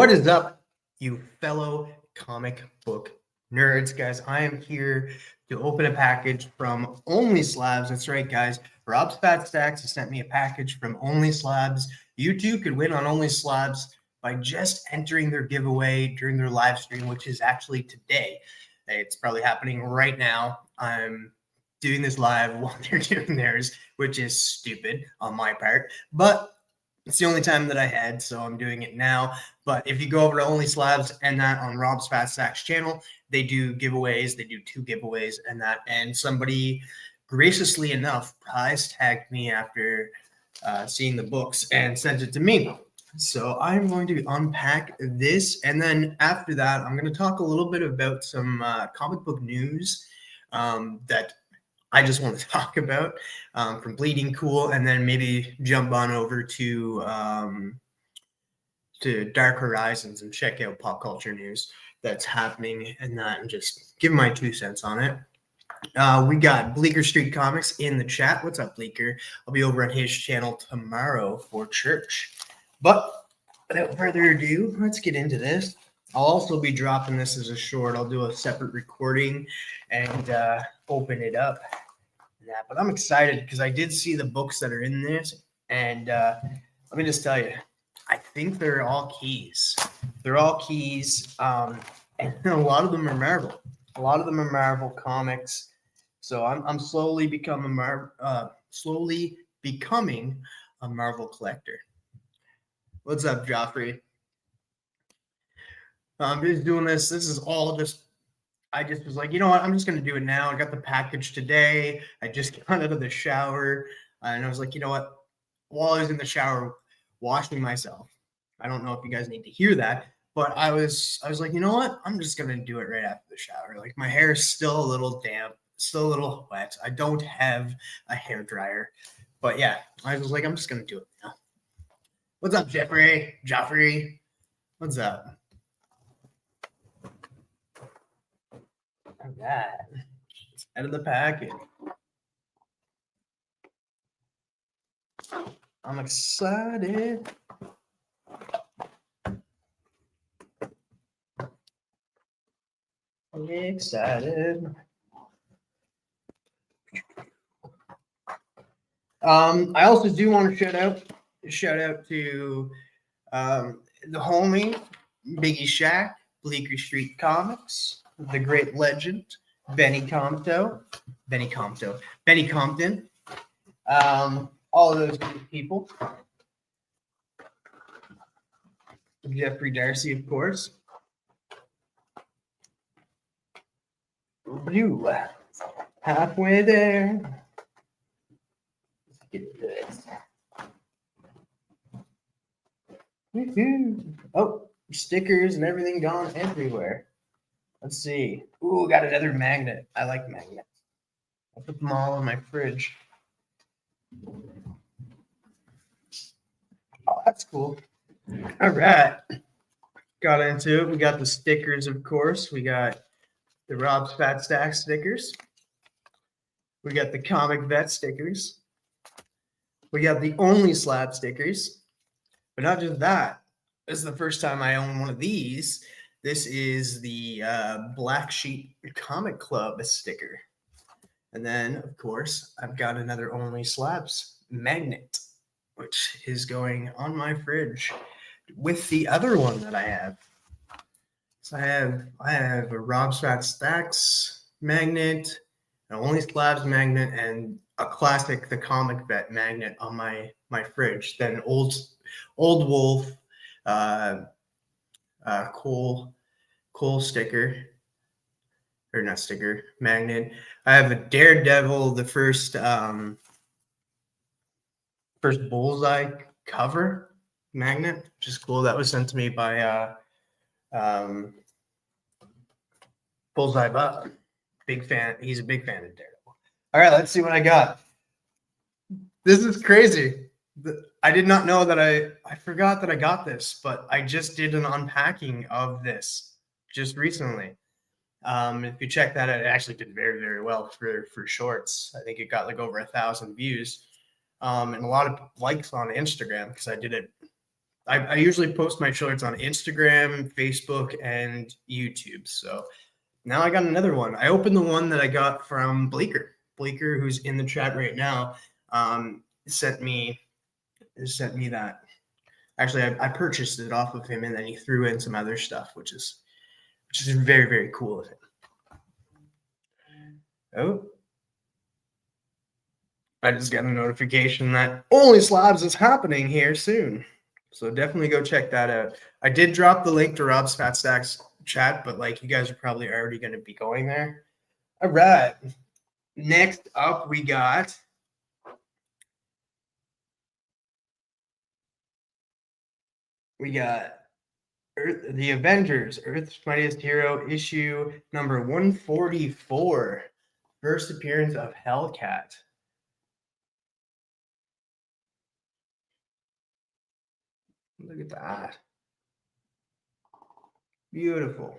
What is up, you fellow comic book nerds, guys? I am here to open a package from Only Slabs. That's right, guys. Rob's Fat Stacks has sent me a package from Only Slabs. You too could win on Only Slabs by just entering their giveaway during their live stream, which is actually today. It's probably happening right now. I'm doing this live while they're doing theirs, which is stupid on my part, but it's the only time that I had, so I'm doing it now. But if you go over to Only Slabs and that on Rob's Fat Stacks channel, they do giveaways. They do 2 giveaways and that. And somebody graciously enough prize tagged me after seeing the books and sent it to me. So I'm going to unpack this. And then after that, I'm going to talk a little bit about some comic book news that I just want to talk about from Bleeding Cool, and then maybe jump on over to Dark Horizons and check out pop culture news that's happening and that, and just give my 2 cents on it. We got Bleecker Street Comics in the chat. What's up, Bleecker? I'll be over on his channel tomorrow for church. But without further ado, let's get into this. I'll also be dropping this as a short. I'll do a separate recording and open it up. But I'm excited because I did see the books that are in this, and let me just tell you, I think they're all keys. They're all keys, and a lot of them are Marvel. A lot of them are Marvel comics. So I'm slowly becoming a Marvel collector. What's up, Joffrey? I'm just doing this. This is all just. I just was like, you know what? I'm just going to do it now. I got the package today. I just got out of the shower. And I was like, you know what? While I was in the shower washing myself, I don't know if you guys need to hear that, but I was like, you know what? I'm just going to do it right after the shower. Like, my hair is still a little damp, still a little wet. I don't have a hair dryer. But yeah, I was like, I'm just going to do it now. What's up, Jeffrey? Joffrey? What's up? All right. It's out of the package. I'm excited. I'm excited. I also do want to shout out to the homie Biggie Shack, Bleecker Street Comics, the great legend Benny Compton, all of those people. Jeffrey Darcy, of course. You halfway there. Let's get this. Woohoo! Oh, stickers and everything gone everywhere. Let's see. Ooh, got another magnet. I like magnets. I'll put them all in my fridge. Oh, that's cool. All right. Got into it. We got the stickers, of course. We got the Rob's Fat Stack stickers. We got the Comic Vet stickers. We got the Only Slab stickers. But not just that. This is the first time I own one of these. This is the Black Sheep Comic Club sticker. And then, of course, I've got another Only Slabs magnet, which is going on my fridge with the other one that I have. So I have a Rob's Fat Stacks magnet, an Only Slabs magnet, and a classic, the Comic Vet magnet on my fridge. Then Old Wolf, Cole sticker, or not sticker, magnet. I have a Daredevil, the first Bullseye cover magnet, which is cool. That was sent to me by Bullseye Buck. Big fan. He's a big fan of Daredevil. All right, let's see what I got. This is crazy. I did not know that I forgot that I got this, but I just did an unpacking of this just recently. If you check that out, it actually did very, very well for shorts. I think it got like over 1,000 views and a lot of likes on Instagram because I did it I usually post my shorts on Instagram, Facebook, and YouTube. So now I got another one. I opened the one that I got from Bleeker. Bleeker, who's in the chat right now, sent me that. Actually, I purchased it off of him, and then he threw in some other stuff, which is very, very cool of him. Oh, I just got a notification that Only Slabs is happening here soon. So definitely go check that out. I did drop the link to Rob's Fat Stacks chat, but like you guys are probably already going to be going there. All right. Next up, we got Earth, the Avengers, Earth's Mightiest Hero, issue number 144. First appearance of Hellcat. Look at that. Beautiful.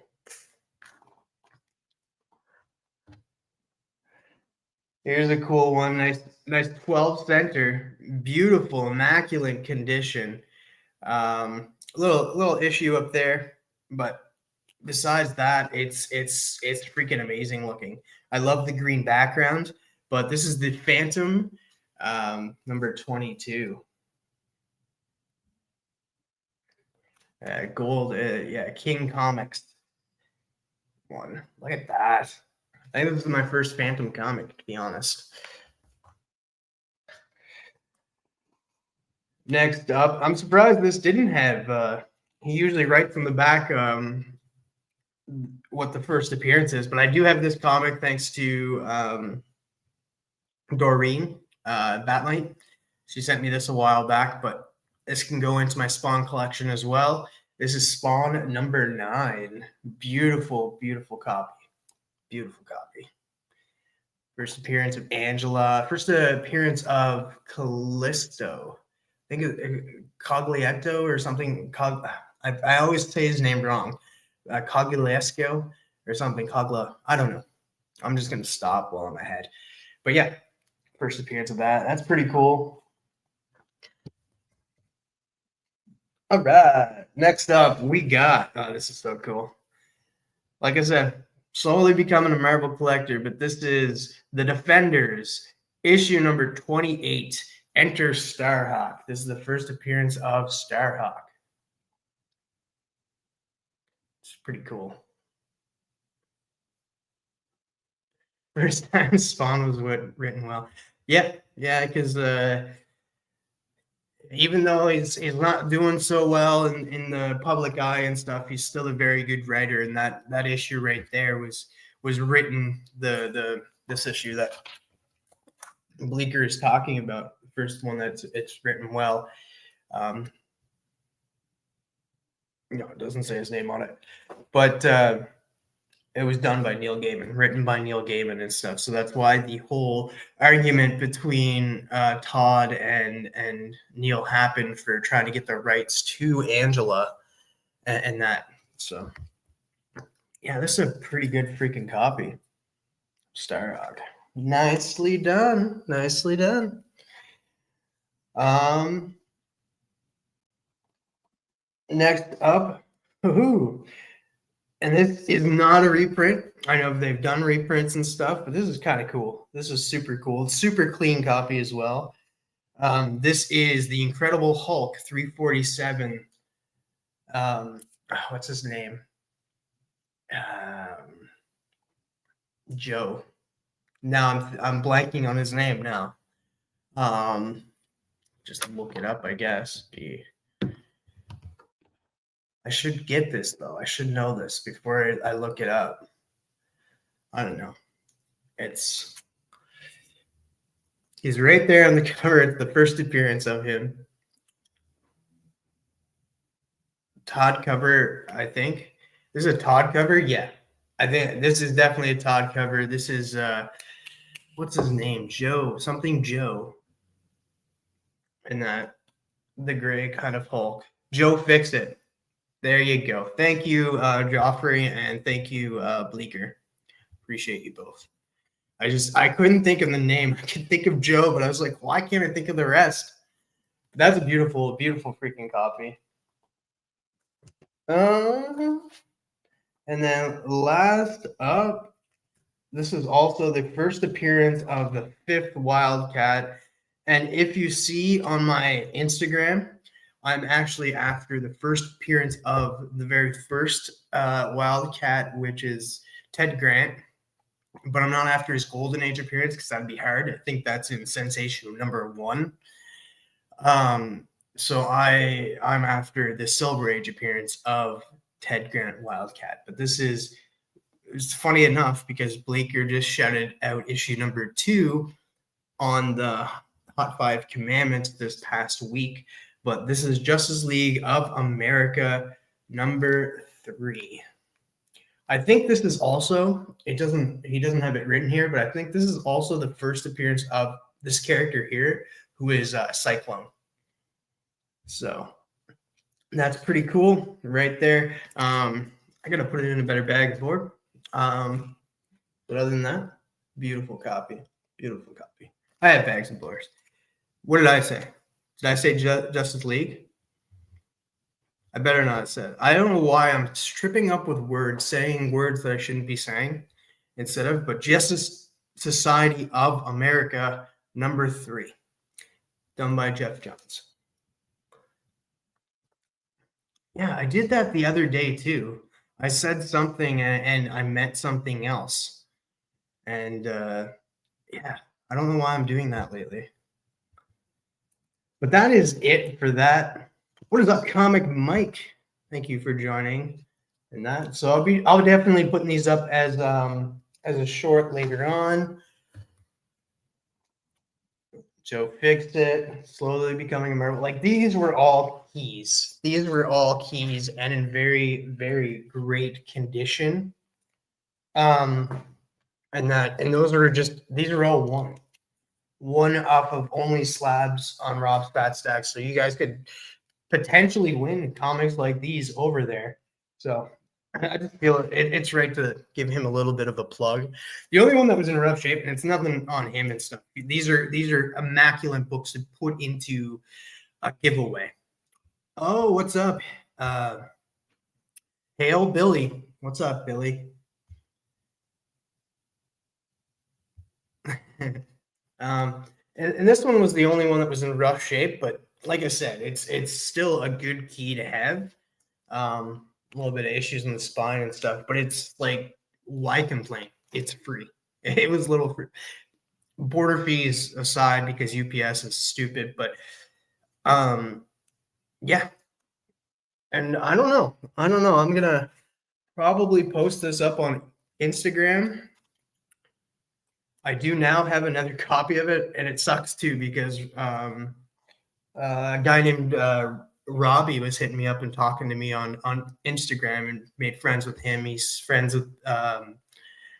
Here's a cool one. Nice 12 center. Beautiful, immaculate condition. Little issue up there, but besides that, it's freaking amazing looking. I love the green background, but this is the Phantom number 22. Gold, yeah, King Comics one. Look at that. I think this is my first Phantom comic, to be honest. Next up, I'm surprised this didn't have. He usually writes from the back what the first appearance is, but I do have this comic thanks to Doreen Batlight. She sent me this a while back, but this can go into my Spawn collection as well. This is Spawn number 9. Beautiful, beautiful copy. Beautiful copy. First appearance of Angela. First appearance of Callisto. I think Coglietto or something. I always say his name wrong. Cogliesco or something. I don't know. I'm just going to stop while I'm ahead. But yeah, first appearance of that. That's pretty cool. All right. Next up, we got. Oh, this is so cool. Like I said, slowly becoming a Marvel collector, but this is The Defenders, issue number 28. Enter Starhawk. This is the first appearance of Starhawk. It's pretty cool. First time Spawn was written well. Yeah, because even though he's not doing so well in the public eye and stuff, he's still a very good writer. And that issue right there was written this issue that Bleeker is talking about. The first one it's written well. No, it doesn't say his name on it, but it was done by Neil Gaiman, written by Neil Gaiman and stuff. So that's why the whole argument between Todd and Neil happened for trying to get the rights to Angela and that. So yeah, this is a pretty good freaking copy. Starhawk. Nicely done. Nicely done. Next up, and this is not a reprint. I know they've done reprints and stuff, but this is kind of cool. This is super cool. Super clean copy as well. This is the Incredible Hulk 347. What's his name? Joe. Now I'm blanking on his name now. Just look it up, I guess. I should get this though. I should know this before I look it up. I don't know. He's right there on the cover. It's the first appearance of him. Todd cover, I think. This is a Todd cover? Yeah. I think this is definitely a Todd cover. This is what's his name? Joe. Something Joe. And the gray kind of Hulk. Joe Fix It. There you go. Thank you, Joffrey, and thank you, Bleeker. Appreciate you both. I couldn't think of the name. I could think of Joe, but I was like, why can't I think of the rest? That's a beautiful, beautiful freaking copy. And then last up, this is also the first appearance of the 5th Wildcat. And if you see on my Instagram, I'm actually after the first appearance of the very first Wildcat, which is Ted Grant. But I'm not after his Golden Age appearance because that'd be hard. I think that's in Sensation #1. So I'm after the Silver Age appearance of Ted Grant Wildcat. But it's funny enough because Blaker just shouted out issue #2 on the Hot 5 Commandments this past week. But this is Justice League of America #3. I think this is also, he doesn't have it written here, but I think this is also the first appearance of this character here, who is Cyclone. So that's pretty cool right there. I gotta put it in a better bag before. But other than that, beautiful copy. Beautiful copy. I have bags and blurs. What did I say? Did I say Justice League? I better not have said. I don't know why I'm tripping up with words, saying words that I shouldn't be saying instead of, but Justice Society of America #3, done by Jeff Johns. Yeah, I did that the other day too. I said something and I meant something else. And yeah, I don't know why I'm doing that lately. But that is it for that. What is up, Comic Mike? Thank you for joining. And that, so I'll definitely putting these up as a short later on. Joe Fixed It, slowly becoming a Marvel. Like these were all keys. These were all keys and in very, very great condition. And those are these are all one off of Only Slabs on Rob's Fat Stacks. So you guys could potentially win comics like these over there. So I just feel it's right to give him a little bit of a plug. The only one that was in rough shape, and it's nothing on him and stuff. These are immaculate books to put into a giveaway. Oh, what's up? Hail Billy. What's up, Billy? And this one was the only one that was in rough shape, but like I said, it's still a good key to have. A little bit of issues in the spine and stuff, but it's like, why complain? It's free. It was little free. Border fees aside, because UPS is stupid, but yeah. And I don't know. I'm gonna probably post this up on Instagram. I do now have another copy of it, and it sucks too because a guy named Robbie was hitting me up and talking to me on Instagram and made friends with him. He's friends with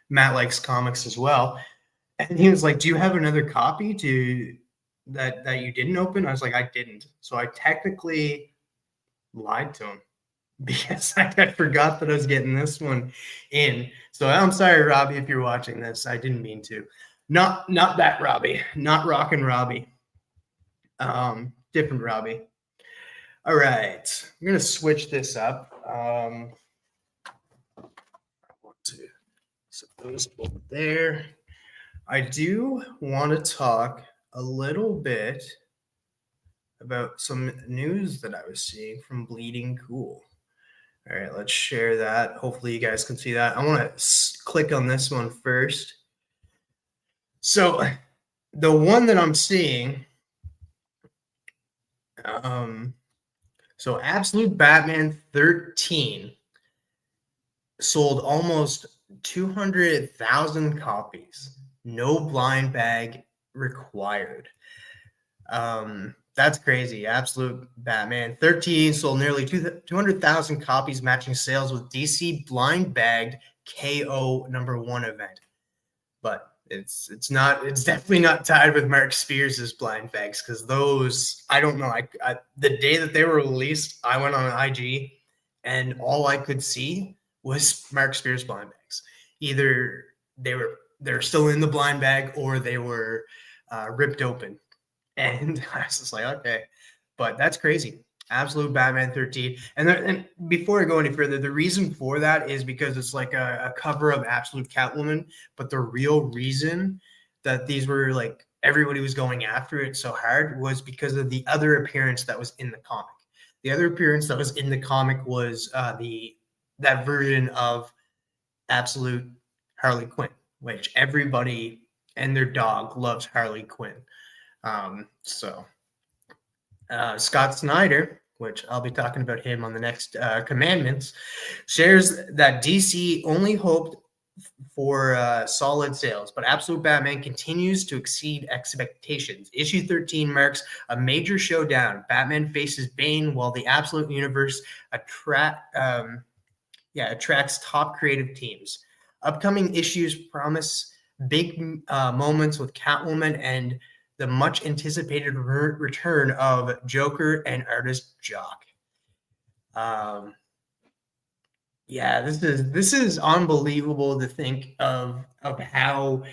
Matt Likes Comics as well. And he was like, do you have another copy that you didn't open? I was like, I didn't. So I technically lied to him because I forgot that I was getting this one in. So I'm sorry, Robbie, if you're watching this. I didn't mean to. Not that Robbie. Not Rockin' Robbie. Different Robbie. All right. I'm going to switch this up. I want to set those over there. I do want to talk a little bit about some news that I was seeing from Bleeding Cool. All right, let's share that. Hopefully you guys can see that. I want to click on this one first. So the one that I'm seeing, so Absolute Batman 13 sold almost 200,000 copies. No blind bag required. That's crazy. Absolute Batman 13 sold nearly 200,000 copies, matching sales with DC blind bagged KO #1 event. But it's definitely not tied with Mark Spears' blind bags, because those, I don't know. The day that they were released, I went on IG and all I could see was Mark Spears blind bags. Either they're still in the blind bag or they were ripped open. And I was just like, okay, but that's crazy. Absolute Batman 13. And before I go any further, the reason for that is because it's like a cover of Absolute Catwoman, but the real reason that these were like everybody was going after it so hard was because of the other appearance that was in the comic. The other appearance that was in the comic was that version of Absolute Harley Quinn, which everybody and their dog loves Harley Quinn. So Scott Snyder, which I'll be talking about him on the next Commandments, shares that DC only hoped for solid sales, but Absolute Batman continues to exceed expectations. Issue 13 marks a major showdown. Batman faces Bane while the Absolute Universe attracts top creative teams. Upcoming issues promise big moments with Catwoman and the much anticipated return of Joker and artist Jock. This is unbelievable to think of how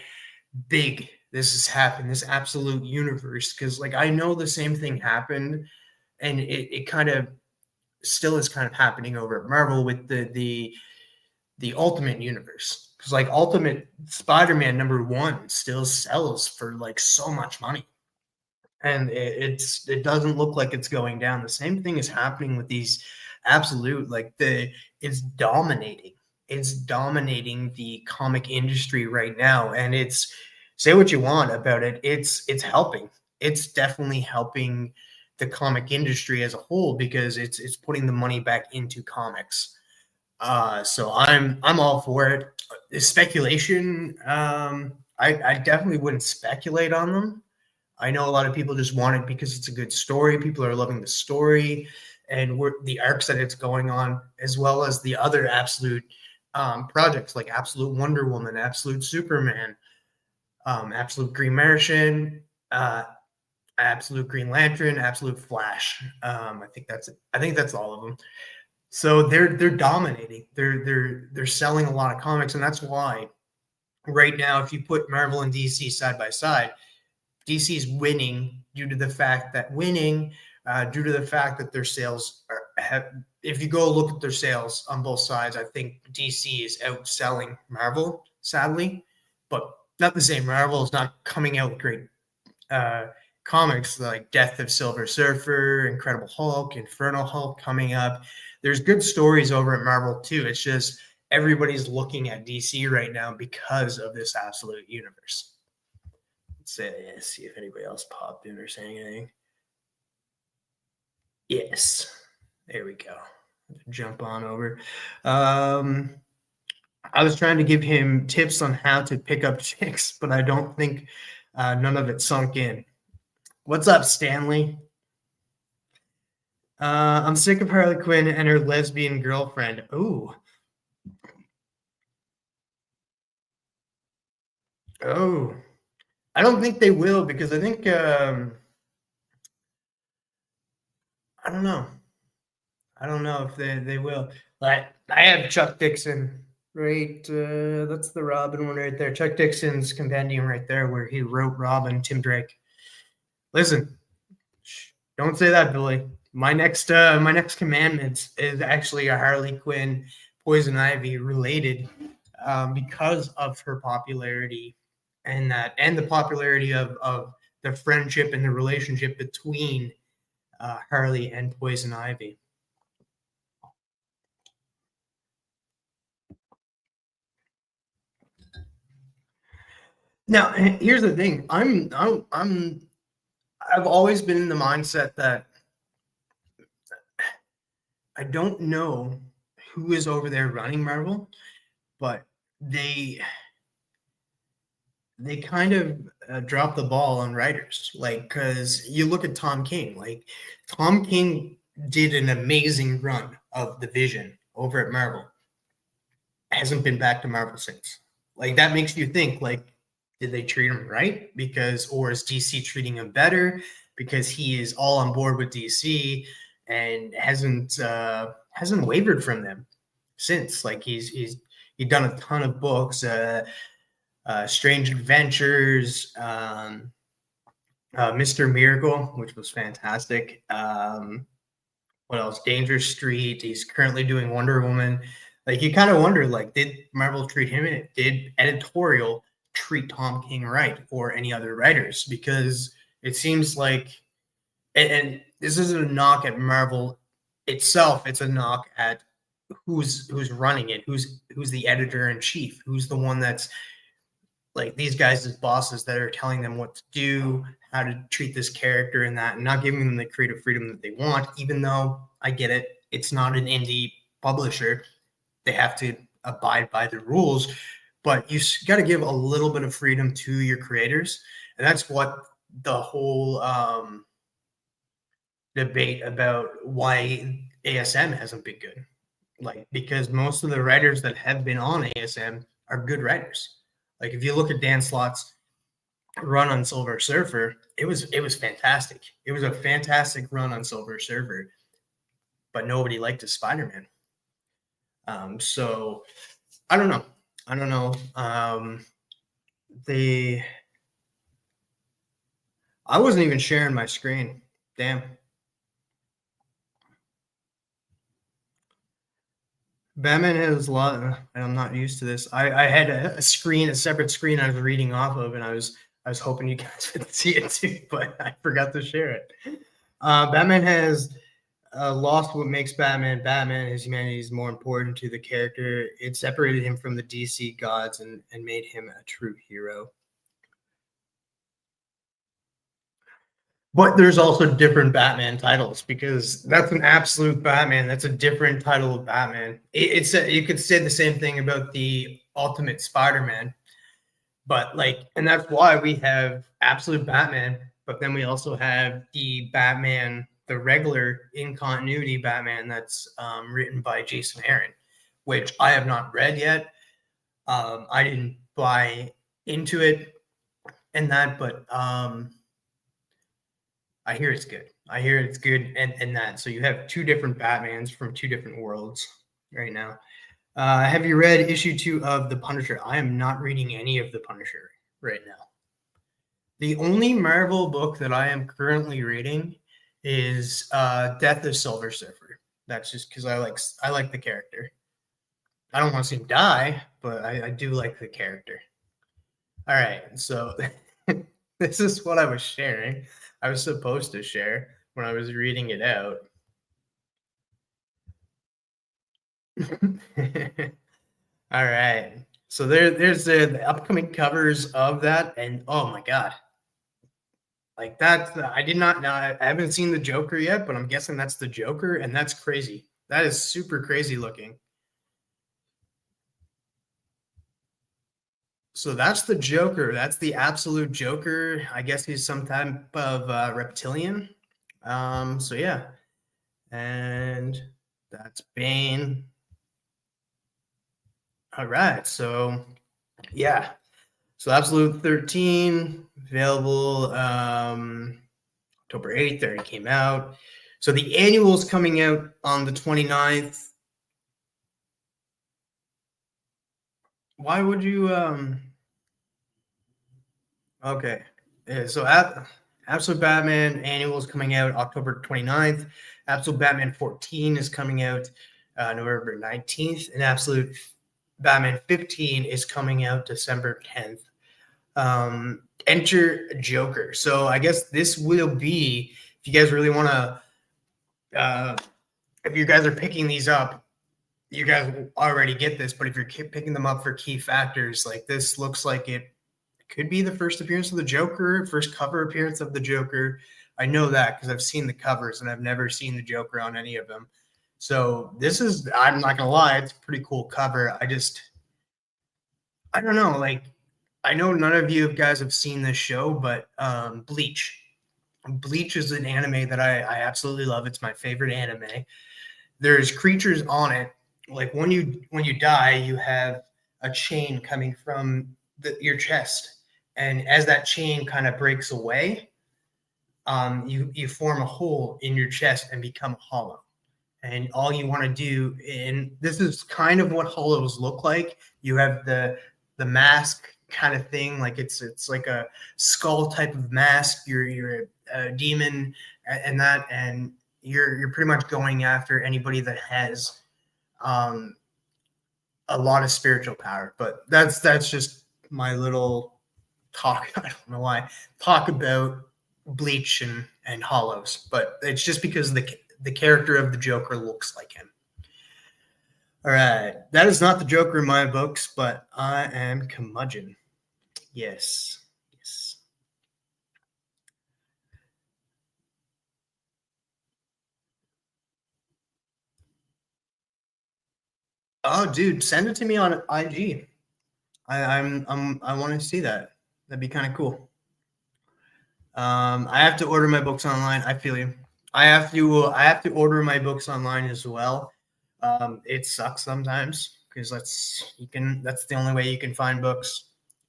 big this has happened, this absolute universe. Because like I know the same thing happened, and it kind of still is kind of happening over at Marvel with the Ultimate Universe. Because like Ultimate Spider-Man #1 still sells for like so much money, and it doesn't look like it's going down. The same thing is happening with these Absolute. Like it's dominating. It's dominating the comic industry right now, and it's say what you want about it. It's helping. It's definitely helping the comic industry as a whole because it's putting the money back into comics. So I'm all for it. Speculation. I definitely wouldn't speculate on them. I know a lot of people just want it because it's a good story. People are loving the story and the arcs that it's going on, as well as the other Absolute projects like Absolute Wonder Woman, Absolute Superman, Absolute Green Martian, Absolute Green Lantern, Absolute Flash. I think that's all of them. So they're dominating. They're selling a lot of comics, and that's why right now, if you put Marvel and DC side by side, DC is winning due to the fact that their sales have. If you go look at their sales on both sides, I think DC is outselling Marvel, sadly, but not the same. Marvel is not coming out with great comics like Death of Silver Surfer, Incredible Hulk, Infernal Hulk coming up. There's good stories over at Marvel too. It's just everybody's looking at DC right now because of this absolute universe. Let's see if anybody else popped in or saying anything. Yes, there we go. Jump on over. I was trying to give him tips on how to pick up chicks, but I don't think none of it sunk in. What's up, Stanley? I'm sick of Harley Quinn and her lesbian girlfriend. Ooh. Oh. I don't think they will because I think I don't know. I don't know if they will. But I have Chuck Dixon, right? That's the Robin one right there. Chuck Dixon's compendium right there where he wrote Robin, Tim Drake. Listen, don't say that, Billy. My next commandments is actually a Harley Quinn, Poison Ivy related because of her popularity and the popularity of the friendship and the relationship between Harley and Poison Ivy. Now, here's the thing. I've always been in the mindset that I don't know who is over there running Marvel, but they kind of dropped the ball on writers. Like, because you look at Tom King. Like, Tom King did an amazing run of the Vision over at Marvel. Hasn't been back to Marvel since. Like, that makes you think, like, did they treat him right? Or is DC treating him better because he is all on board with DC and hasn't wavered from them since? Like, he's done a ton of books, Strange Adventures, Mr. Miracle, which was fantastic. what else? Danger Street. He's currently doing Wonder Woman. Like you kind of wonder, like, did Marvel treat him? Did editorial treat Tom King right, or any other writers? Because it seems like, and this isn't a knock at Marvel itself. It's a knock at who's running it, who's the editor in chief, who's the one that's like these guys as bosses that are telling them what to do, how to treat this character and that, and not giving them the creative freedom that they want. Even though I get it, it's not an indie publisher, they have to abide by the rules, but you got to give a little bit of freedom to your creators. And that's what the whole debate about why ASM hasn't been good. Like, because most of the writers that have been on ASM are good writers. Like, if you look at Dan Slott's run on Silver Surfer, it was fantastic. It was a fantastic run on Silver Surfer, but nobody liked his Spider-Man. So I don't know. I wasn't even sharing my screen. Damn. Batman has a lot, and I'm not used to this. I had a separate screen I was reading off of, and I was hoping you guys would see it too, but I forgot to share it. Batman has lost what makes Batman Batman. His humanity is more important to the character. It separated him from the DC gods and made him a true hero. But there's also different Batman titles, because that's an absolute Batman. That's a different title of Batman. You could say the same thing about the Ultimate Spider-Man, but like, and that's why we have absolute Batman. But then we also have the Batman, the regular in continuity Batman that's written by Jason Aaron, which I have not read yet. I didn't buy into it and that, but I hear it's good. And that. So you have two different Batmans from two different worlds right now. Have you read issue 2 of The Punisher? I am not reading any of The Punisher right now. The only Marvel book that I am currently reading is Death of Silver Surfer. That's just because I like the character. I don't want to see him die, but I do like the character. All right, so this is what I was sharing. I was supposed to share when I was reading it out. All right. So there's the upcoming covers of that, and oh my god, like that! I did not know. I haven't seen the Joker yet, but I'm guessing that's the Joker, and that's crazy. That is super crazy looking. So that's the Joker. That's the absolute Joker. I guess he's some type of reptilian. So yeah, and that's Bane. All right. So yeah. So Absolute 13 available October 8th. There it came out. So the annual is coming out on the 29th. Why would you okay. Yeah, so Absolute Batman annual is coming out October 29th. Absolute Batman 14 is coming out November 19th, and Absolute Batman 15 is coming out December 10th. Enter Joker. So I guess this will be, if you guys really want to, if you guys are picking these up, you guys will already get this, but if you're picking them up for key factors, like this looks like it could be the first appearance of the Joker, first cover appearance of the Joker. I know that because I've seen the covers and I've never seen the Joker on any of them. So this is, I'm not going to lie, it's a pretty cool cover. I don't know, like, I know none of you guys have seen this show, but Bleach. Bleach is an anime that I absolutely love. It's my favorite anime. There's creatures on it. Like when you die, you have a chain coming from your chest, and as that chain kind of breaks away, you form a hole in your chest and become hollow. And all you want to do, and this is kind of what hollows look like. You have the mask kind of thing, like it's like a skull type of mask. You're a demon and that, and you're pretty much going after anybody that has um, a lot of spiritual power. But that's just my little talk. I don't know why talk about Bleach and Hollows, but it's just because the character of the Joker looks like him. All right, that is not the Joker in my books, but I am curmudgeon. Yes, yes. Oh, dude, send it to me on IG. I want to see that. That'd be kind of cool. I have to order my books online. I feel you. I have to order my books online as well. It sucks sometimes because that's the only way you can find books,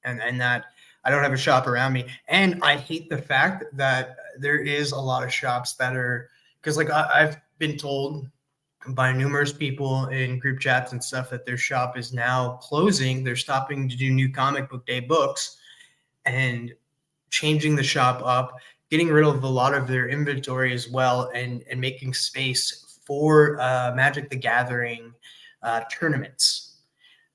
and that I don't have a shop around me. And I hate the fact that there is a lot of shops that are, because like I've been told by numerous people in group chats and stuff that their shop is now closing. They're stopping to do new comic book day books and changing the shop up, getting rid of a lot of their inventory as well, and making space for Magic the Gathering tournaments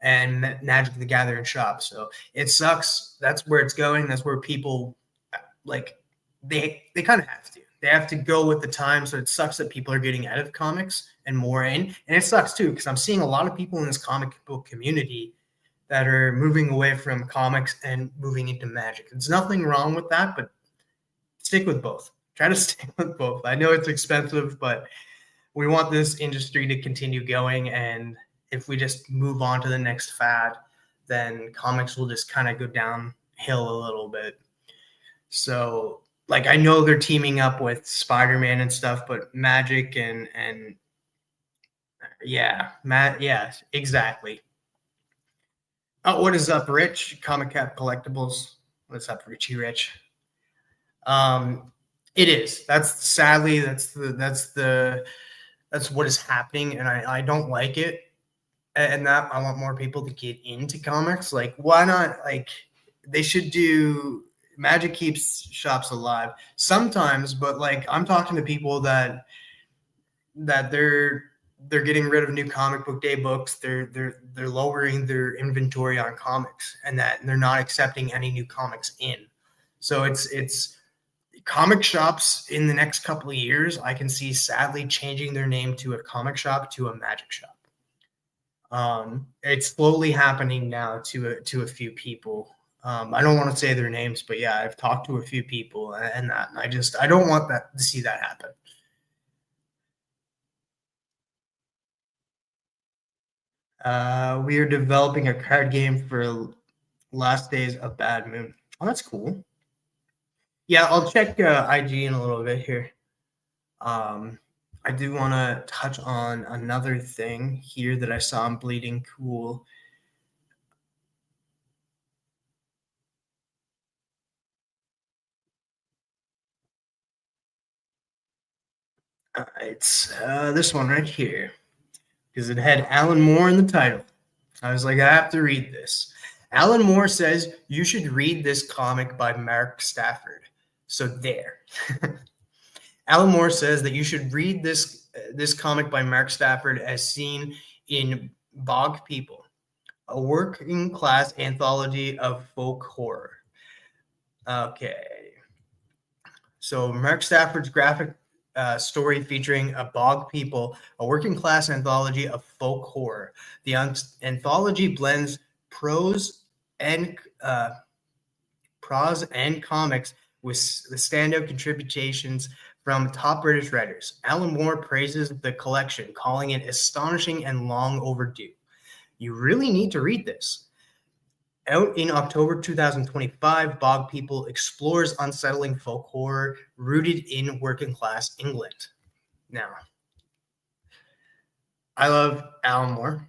and Magic the Gathering shop. So it sucks. That's where it's going. That's where people like they kind of have to. They have to go with the time. So it sucks that people are getting out of comics and more in. And it sucks too, because I'm seeing a lot of people in this comic book community that are moving away from comics and moving into Magic. There's nothing wrong with that, but stick with both. Try to stick with both. I know it's expensive, but we want this industry to continue going. And if we just move on to the next fad, then comics will just kind of go downhill a little bit. So, like, I know they're teaming up with Spider-Man and stuff, but Magic and yeah, yeah, exactly. Oh, what is up, Rich? Comic Cap Collectibles. What's up, Richie Rich? It is. That's what is happening, and I don't like it. And that I want more people to get into comics. Like, why not? Like, they should do. Magic keeps shops alive sometimes, but like I'm talking to people that they're getting rid of new comic book day books. They're lowering their inventory on comics, and that they're not accepting any new comics in. So it's comic shops in the next couple of years. I can see sadly changing their name to a comic shop to a magic shop. It's slowly happening now to a few people. I don't want to say their names, but yeah, I've talked to a few people, and I don't want that to see that happen. We are developing a card game for Last Days of Bad Moon. Oh, that's cool. Yeah, I'll check IG in a little bit here. I do want to touch on another thing here that I saw in Bleeding Cool. It's this one right here because it had Alan Moore in the title. I was like, I have to read this. Alan Moore says you should read this comic by Mark Stafford. So there. Alan Moore says that you should read this comic by Mark Stafford as seen in Bog People, a working class anthology of folk horror. Okay. So Mark Stafford's graphic story featuring a Bog People, a working class anthology of folk horror. The anthology blends prose and comics with the standout contributions from top British writers. Alan Moore praises the collection, calling it astonishing and long overdue. You really need to read this. Out in October 2025, Bog People explores unsettling folk horror rooted in working class England. Now, I love Alan Moore,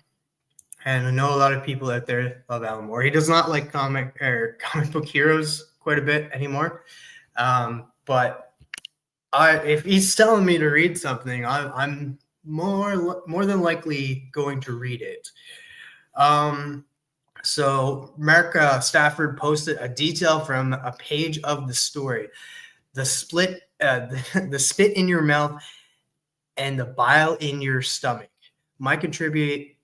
and I know a lot of people out there love Alan Moore. He does not like comic book heroes quite a bit anymore, but if he's telling me to read something, I'm more than likely going to read it. So Mark Stafford posted a detail from a page of the story. The spit in your mouth and the bile in your stomach. My contribution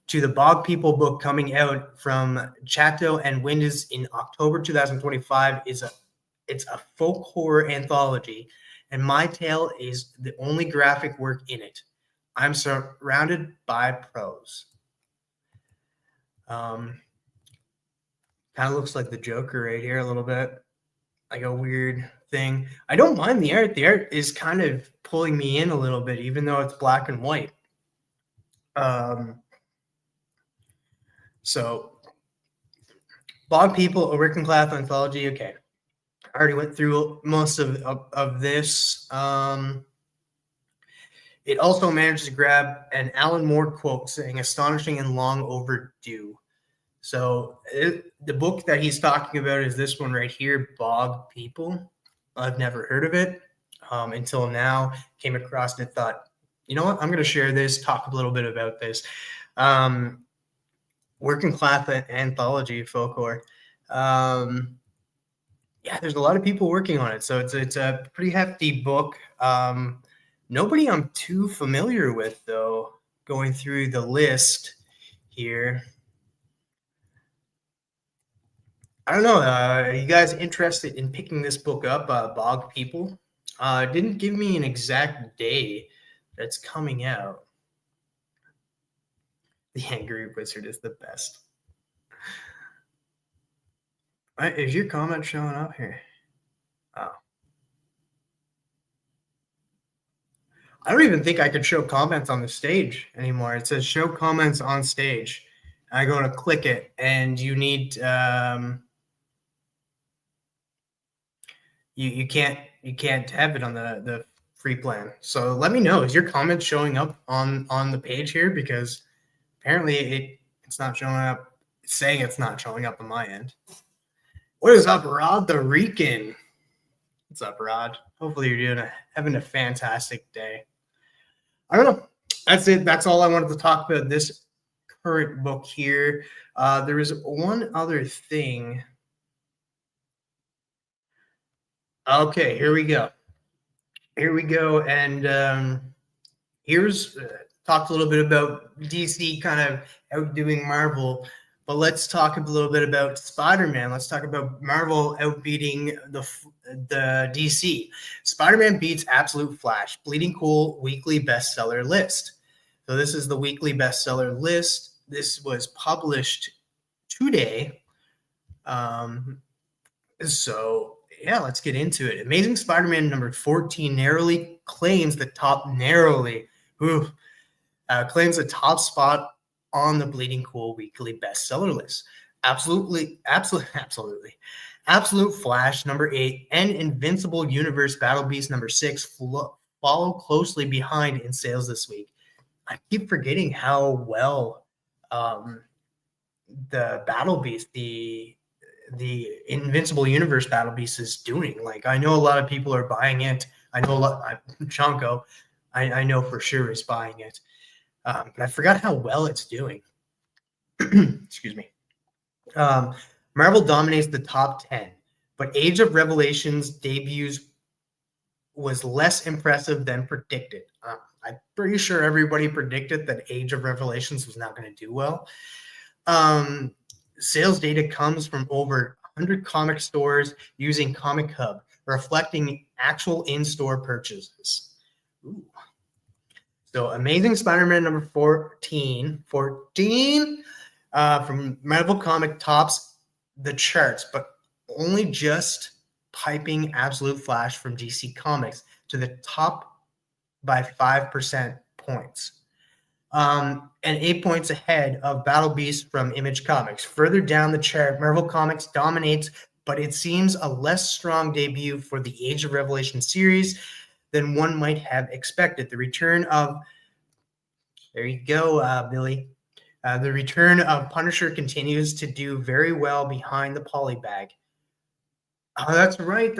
to the Bog People book coming out from Chateau and Windes in October 2025 it's a folk horror anthology, and my tale is the only graphic work in it. I'm surrounded by pros. Kind of looks like the Joker right here a little bit, like a weird thing. I don't mind the art. The art is kind of pulling me in a little bit, even though it's black and white. So, Bog People, a working class anthology. Okay, I already went through most of this. It also managed to grab an Alan Moore quote saying, "Astonishing and long overdue." So the book that he's talking about is this one right here, Bog People. I've never heard of it until now. Came across it, thought, you know what? I'm going to share this, talk a little bit about this. Working class anthology folklore. Yeah, there's a lot of people working on it, so it's a pretty hefty book. Nobody I'm too familiar with though. Going through the list here. I don't know. Are you guys interested in picking this book up, Bog People? Didn't give me an exact day that's coming out. The Angry Wizard is the best. Is your comment showing up here? Oh. I don't even think I could show comments on the stage anymore. It says show comments on stage. I go to click it, and you need you can't have it on the free plan. So let me know, is your comment showing up on the page here? Because apparently it's not showing up. It's saying it's not showing up on my end. What is up, Rod the Rican? What's up, Rod? Hopefully you're having a fantastic day. I don't know. That's it. That's all I wanted to talk about this current book here. There is one other thing. Okay, here we go. And here's talked a little bit about DC kind of outdoing Marvel, but let's talk a little bit about Spider-Man. Let's talk about Marvel outbeating the DC. Spider-Man beats Absolute Flash, Bleeding Cool weekly bestseller list. So this is the weekly bestseller list. This was published today. So yeah, let's get into it. Amazing Spider-Man number 14 claims the top spot on the Bleeding Cool weekly bestseller list. Absolute Flash number 8 and Invincible Universe Battle Beast number 6 follow closely behind in sales this week. I keep forgetting how well the Battle Beast, the Invincible Universe Battle Beast is doing. Like, I know a lot of people are buying it. I know a lot. Chonko, I know for sure is buying it. But I forgot how well it's doing. Excuse me. Marvel dominates the top 10, but Age of Revelations debuts was less impressive than predicted. I'm pretty sure everybody predicted that Age of Revelations was not going to do well. Sales data comes from over 100 comic stores using Comic Hub, reflecting actual in-store purchases. Ooh. So Amazing Spider-Man number 14 from Marvel Comic tops the charts, but only just piping Absolute Flash from DC Comics to the top by 5% points. And 8 points ahead of Battle Beast from Image Comics. Further down the chart, Marvel Comics dominates, but it seems a less strong debut for the Age of Revelation series than one might have expected. The return of Billy. The return of Punisher continues to do very well behind the polybag. Oh, that's right.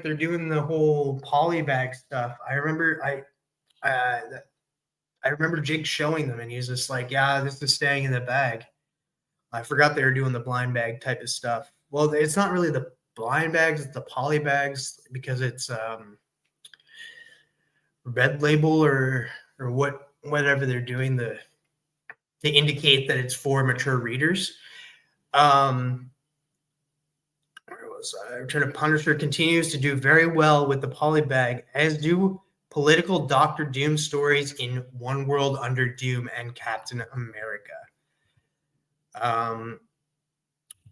They're doing the whole polybag stuff. I remember Jake showing them, and he's just like, "Yeah, this is staying in the bag." I forgot they were doing the blind bag type of stuff. Well, it's not really the blind bags; it's the poly bags, because it's red label or whatever they're doing to indicate that it's for mature readers. Where was I? Return of Punisher continues to do very well with the polybag, as do political Doctor Doom stories in One World Under Doom and Captain America.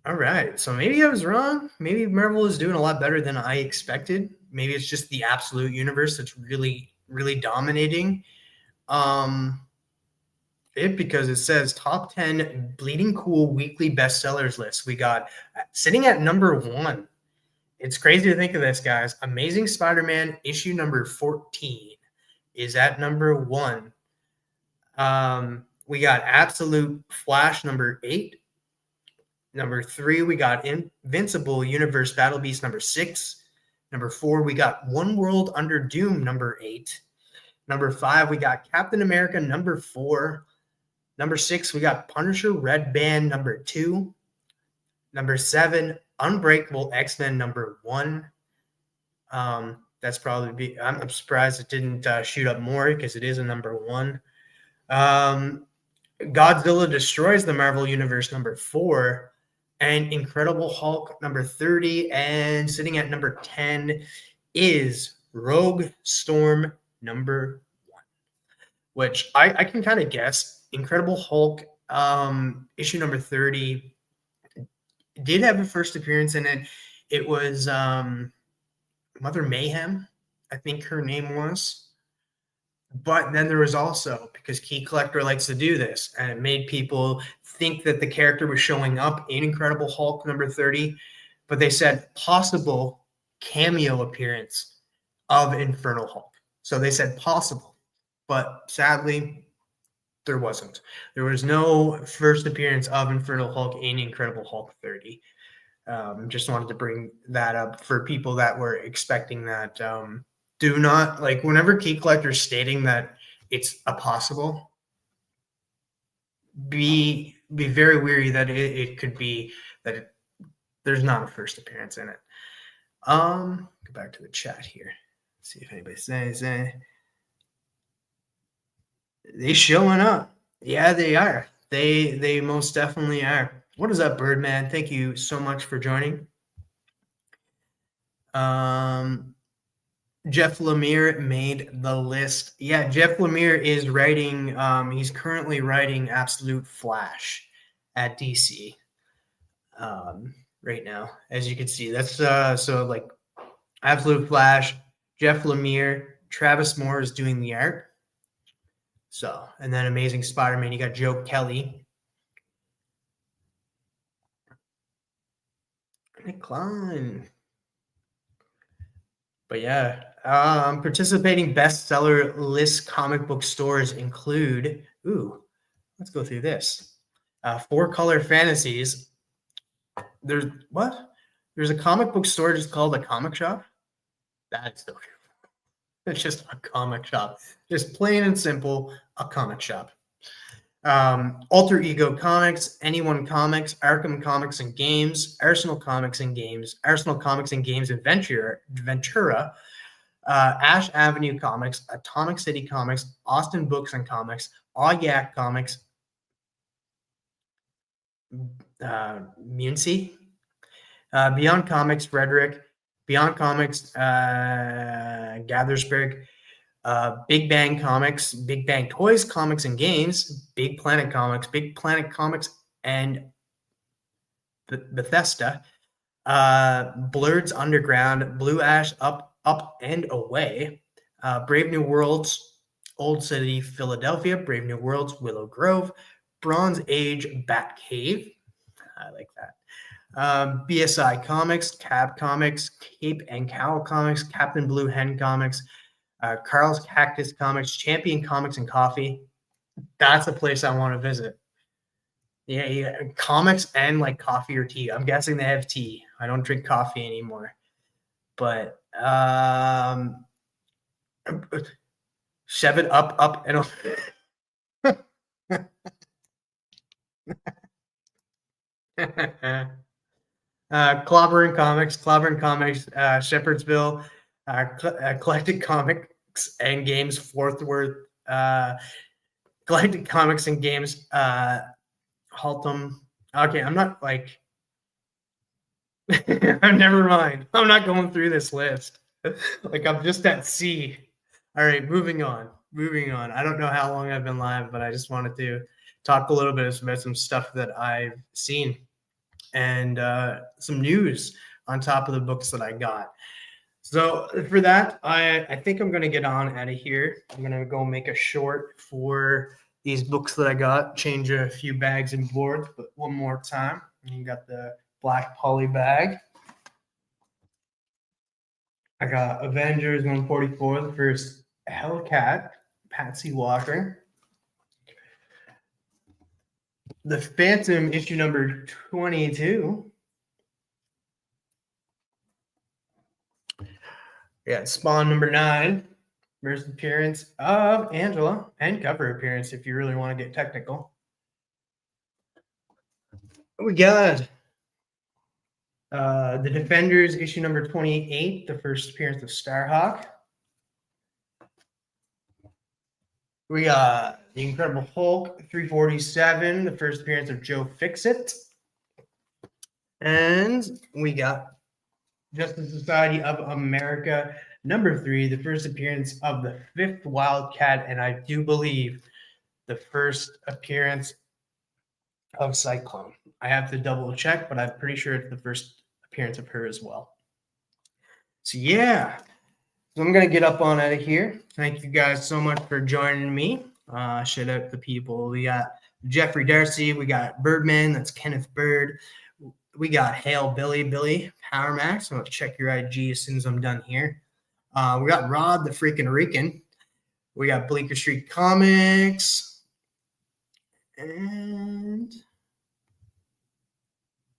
All right, so maybe I was wrong. Maybe Marvel is doing a lot better than I expected. Maybe it's just the absolute universe that's really, really dominating. Because it says top 10 bleeding cool weekly bestsellers list. We got sitting at number 1. It's crazy to think of this, guys. Amazing Spider-Man issue number 14 is at number 1. We got Absolute Flash number 8. Number 3, we got Invincible Universe Battle Beast number 6. Number 4, we got One World Under Doom number 8. Number 5, we got Captain America number 4. Number 6, we got Punisher Red Band number 2. Number 7, Unbreakable X-Men number 1. That's probably I'm surprised it didn't shoot up more because it is a number 1. Godzilla Destroys the Marvel Universe number 4. And Incredible Hulk number 30. And sitting at number 10 is Rogue Storm number 1, which I can kind of guess. Incredible Hulk issue number 30 did have a first appearance in it. It was Mother Mayhem, I think her name was. But then there was also, because Key Collector likes to do this, and it made people think that the character was showing up in Incredible Hulk number 30, but they said possible cameo appearance of Infernal Hulk. So they said possible, but sadly, there wasn't. There was no first appearance of Infernal Hulk in Incredible Hulk 30. Just wanted to bring that up for people that were expecting that. Do not, like, whenever Key Collector is stating that it's a possible, be very weary that it could be that there's not a first appearance in it. Go back to the chat here. See if anybody says anything. They showing up. Yeah, they are. They most definitely are. What is up, Birdman? Thank you so much for joining. Jeff Lemire made the list. Yeah, Jeff Lemire is writing. He's currently writing Absolute Flash at DC right now, as you can see. That's so like Absolute Flash. Jeff Lemire, Travis Moore is doing the art. So, and then Amazing Spider-Man, you got Joe Kelly. Nick Klein. But yeah, participating bestseller list comic book stores include, let's go through this. 4-Color Fantasies. There's a comic book store just called a comic shop? That is so true. It's just a comic shop. Just plain and simple, a comic shop. Alter Ego Comics, Anyone Comics, Arkham Comics and Games, Arsenal Comics and Games, Arsenal Comics and Games and Ventura, Ash Avenue Comics, Atomic City Comics, Austin Books and Comics, Yak Comics, Muncie, Beyond Comics, Frederick, Beyond Comics, Gathersburg, Big Bang Comics, Big Bang Toys, Comics and Games, Big Planet Comics, and Bethesda, Blurred's Underground, Blue Ash, Up and Away, Brave New Worlds, Old City, Philadelphia, Brave New Worlds, Willow Grove, Bronze Age, Batcave. I like that. BSI Comics, Cab Comics, Cape and Cowl Comics, Captain Blue Hen Comics, Carl's Cactus Comics, Champion Comics and Coffee. That's a place I want to visit. Yeah, comics and like coffee or tea. I'm guessing they have tea. I don't drink coffee anymore. But shove it up and Clobbering Comics, Shepherdsville, Eclectic Comic, and Games Fourth Worth, Galactic Comics and Games, Haltom. Okay, I'm not like, never mind. I'm not going through this list. Like I'm just at C. All right, moving on. Moving on. I don't know how long I've been live, but I just wanted to talk a little bit about some stuff that I've seen and some news on top of the books that I got. So for that, I think I'm going to get on out of here. I'm going to go make a short for these books that I got, change a few bags and boards, but one more time. You got the black poly bag. I got Avengers 144, the first Hellcat, Patsy Walker. The Phantom issue number 22. Yeah, Spawn number 9. First appearance of Angela, and cover appearance if you really want to get technical. We got the Defenders issue number 28, the first appearance of Starhawk. We got the Incredible Hulk 347, the first appearance of Joe Fixit. And we got Justice Society of America number 3, the first appearance of the 5th Wildcat, and I do believe the first appearance of Cyclone. I have to double check, but I'm pretty sure it's the first appearance of her as well. So yeah, so I'm gonna get up on out of here. Thank you guys so much for joining me. Shout out the people. We got Jeffrey Darcy, we got Birdman, that's Kenneth Bird. We got Hail Billy Power Max. I'm gonna check your IG as soon as I'm done here. We got Rod the freaking Rican. We got Bleecker Street Comics. And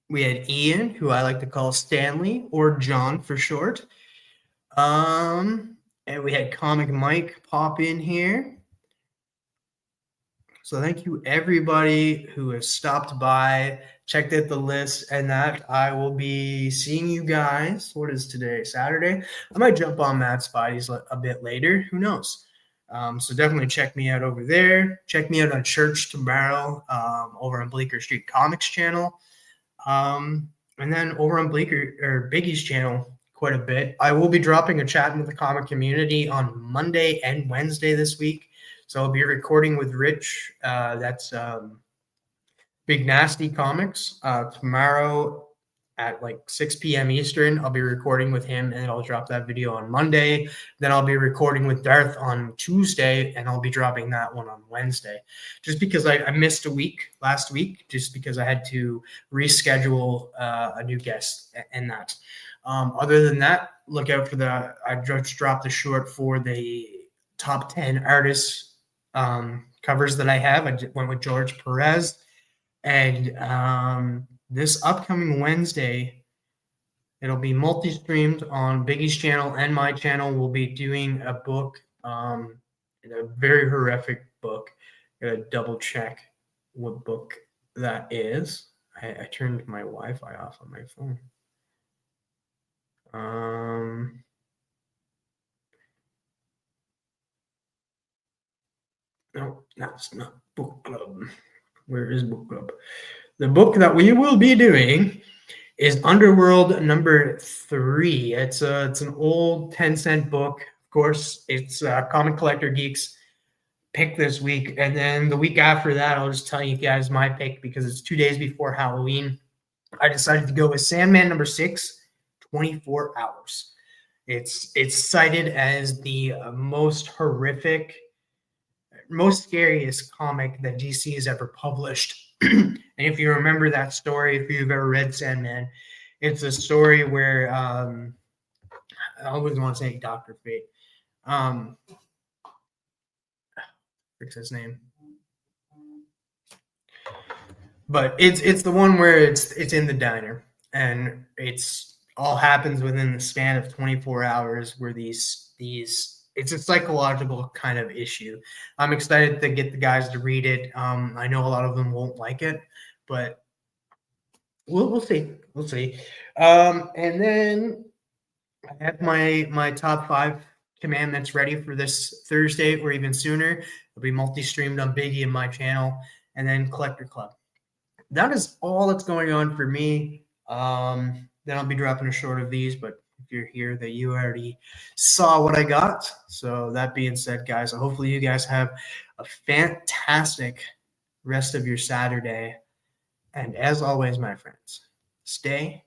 we had Ian, who I like to call Stanley or John for short. And we had Comic Mike pop in here. So thank you everybody who has stopped by, checked out the list, and that I will be seeing you guys. What is today? Saturday? I might jump on Matt Spidey's a bit later. Who knows? So definitely check me out over there. Check me out on Church tomorrow over on Bleecker Street Comics channel. And then over on Biggie's channel quite a bit. I will be dropping a chat with the comic community on Monday and Wednesday this week. So I'll be recording with Rich. That's Big Nasty Comics. Tomorrow at like 6 p.m. Eastern, I'll be recording with him, and I'll drop that video on Monday. Then I'll be recording with Darth on Tuesday, and I'll be dropping that one on Wednesday. Just because I missed a week last week, just because I had to reschedule a new guest and that. Other than that, look out for I just dropped the short for the top 10 artists covers that I have. I went with George Perez. And this upcoming Wednesday, it'll be multi-streamed on Biggie's channel and my channel. We'll be doing a book, a very horrific book. Gotta double check what book that is. I turned my Wi-Fi off on my phone. No, that's not book club. Where is book club? The book that we will be doing is Underworld number 3. It's an old 10-cent book. Of course, it's Comic Collector Geeks pick this week. And then the week after that, I'll just tell you guys my pick because it's 2 days before Halloween. I decided to go with Sandman number 6, 24 Hours. It's cited as the most horrific, most scariest comic that DC has ever published. And if you remember that story, if you've ever read Sandman, it's a story where I always want to say Dr. Fate. What's his name? But it's the one where it's in the diner, and it's all happens within the span of 24 hours where these it's a psychological kind of issue. I'm excited to get the guys to read it. I know a lot of them won't like it, but we'll see. And then I have my top 5 commandments ready for this Thursday or even sooner. It'll be multi-streamed on Biggie and my channel, and then Collector Club. That is all that's going on for me. Then I'll be dropping a short of these, but if you're here, that you already saw what I got. So that being said, guys, hopefully you guys have a fantastic rest of your Saturday. And as always, my friends, stay